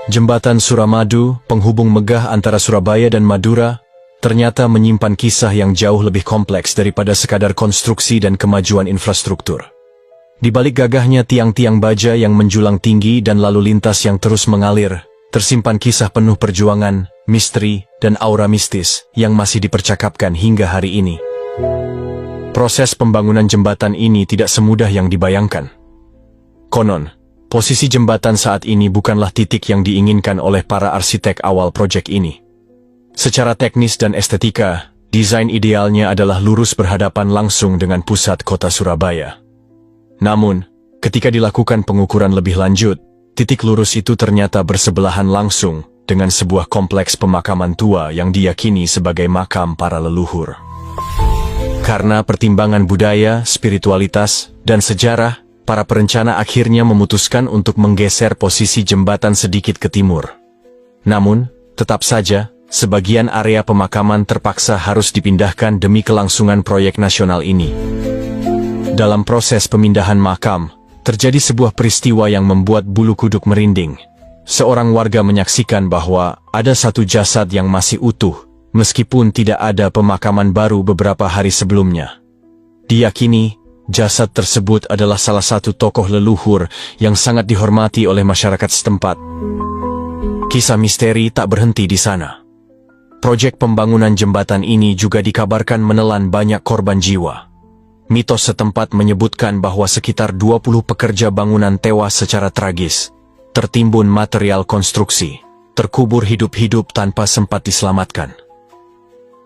Jembatan Suramadu, penghubung megah antara Surabaya dan Madura, ternyata menyimpan kisah yang jauh lebih kompleks daripada sekadar konstruksi dan kemajuan infrastruktur. Di balik gagahnya tiang-tiang baja yang menjulang tinggi dan lalu lintas yang terus mengalir, tersimpan kisah penuh perjuangan, misteri, dan aura mistis yang masih dipercakapkan hingga hari ini. Proses pembangunan jembatan ini tidak semudah yang dibayangkan. Konon, posisi jembatan saat ini bukanlah titik yang diinginkan oleh para arsitek awal proyek ini. Secara teknis dan estetika, desain idealnya adalah lurus berhadapan langsung dengan pusat kota Surabaya. Namun, ketika dilakukan pengukuran lebih lanjut, titik lurus itu ternyata bersebelahan langsung dengan sebuah kompleks pemakaman tua yang diyakini sebagai makam para leluhur. Karena pertimbangan budaya, spiritualitas, dan sejarah, para perencana akhirnya memutuskan untuk menggeser posisi jembatan sedikit ke timur. Namun, tetap saja, sebagian area pemakaman terpaksa harus dipindahkan demi kelangsungan proyek nasional ini. Dalam proses pemindahan makam, terjadi sebuah peristiwa yang membuat bulu kuduk merinding. Seorang warga menyaksikan bahwa ada satu jasad yang masih utuh, meskipun tidak ada pemakaman baru beberapa hari sebelumnya. Diyakini, jasad tersebut adalah salah satu tokoh leluhur yang sangat dihormati oleh masyarakat setempat. Kisah misteri tak berhenti di sana. Proyek pembangunan jembatan ini juga dikabarkan menelan banyak korban jiwa. Mitos setempat menyebutkan bahwa sekitar 20 pekerja bangunan tewas secara tragis, tertimbun material konstruksi, terkubur hidup-hidup tanpa sempat diselamatkan.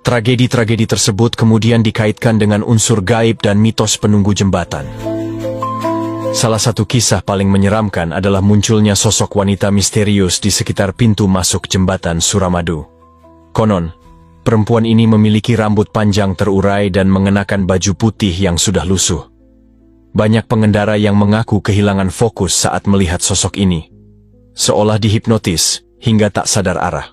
Tragedi-tragedi tersebut kemudian dikaitkan dengan unsur gaib dan mitos penunggu jembatan. Salah satu kisah paling menyeramkan adalah munculnya sosok wanita misterius di sekitar pintu masuk jembatan Suramadu. Konon, perempuan ini memiliki rambut panjang terurai dan mengenakan baju putih yang sudah lusuh. Banyak pengendara yang mengaku kehilangan fokus saat melihat sosok ini, seolah dihipnotis hingga tak sadar arah.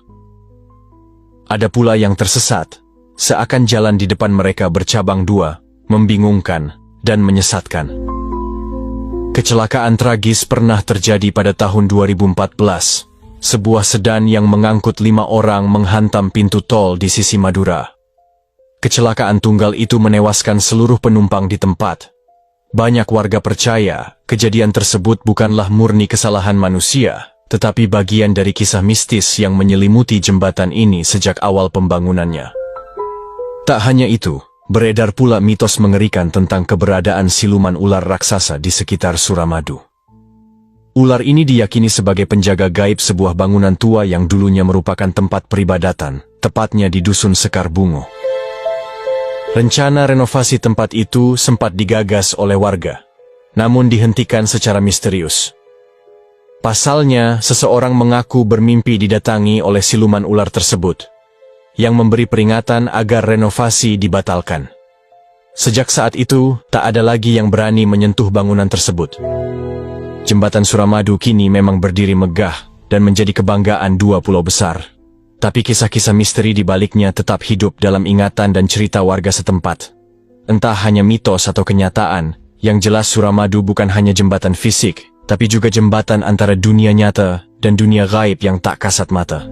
Ada pula yang tersesat, seakan jalan di depan mereka bercabang dua, membingungkan, dan menyesatkan. Kecelakaan tragis pernah terjadi pada tahun 2014. Sebuah sedan yang mengangkut 5 orang menghantam pintu tol di sisi Madura. Kecelakaan tunggal itu menewaskan seluruh penumpang di tempat. Banyak warga percaya kejadian tersebut bukanlah murni kesalahan manusia, tetapi bagian dari kisah mistis yang menyelimuti jembatan ini sejak awal pembangunannya. Tak hanya itu, beredar pula mitos mengerikan tentang keberadaan siluman ular raksasa di sekitar Suramadu. Ular ini diyakini sebagai penjaga gaib sebuah bangunan tua yang dulunya merupakan tempat peribadatan, tepatnya di Dusun Sekar Bungo. Rencana renovasi tempat itu sempat digagas oleh warga, namun dihentikan secara misterius. Pasalnya, seseorang mengaku bermimpi didatangi oleh siluman ular tersebut, yang memberi peringatan agar renovasi dibatalkan. Sejak saat itu, tak ada lagi yang berani menyentuh bangunan tersebut. Jembatan Suramadu kini memang berdiri megah dan menjadi kebanggaan 2 pulau besar. Tapi kisah-kisah misteri di baliknya tetap hidup dalam ingatan dan cerita warga setempat. Entah hanya mitos atau kenyataan, yang jelas Suramadu bukan hanya jembatan fisik, tapi juga jembatan antara dunia nyata dan dunia gaib yang tak kasat mata.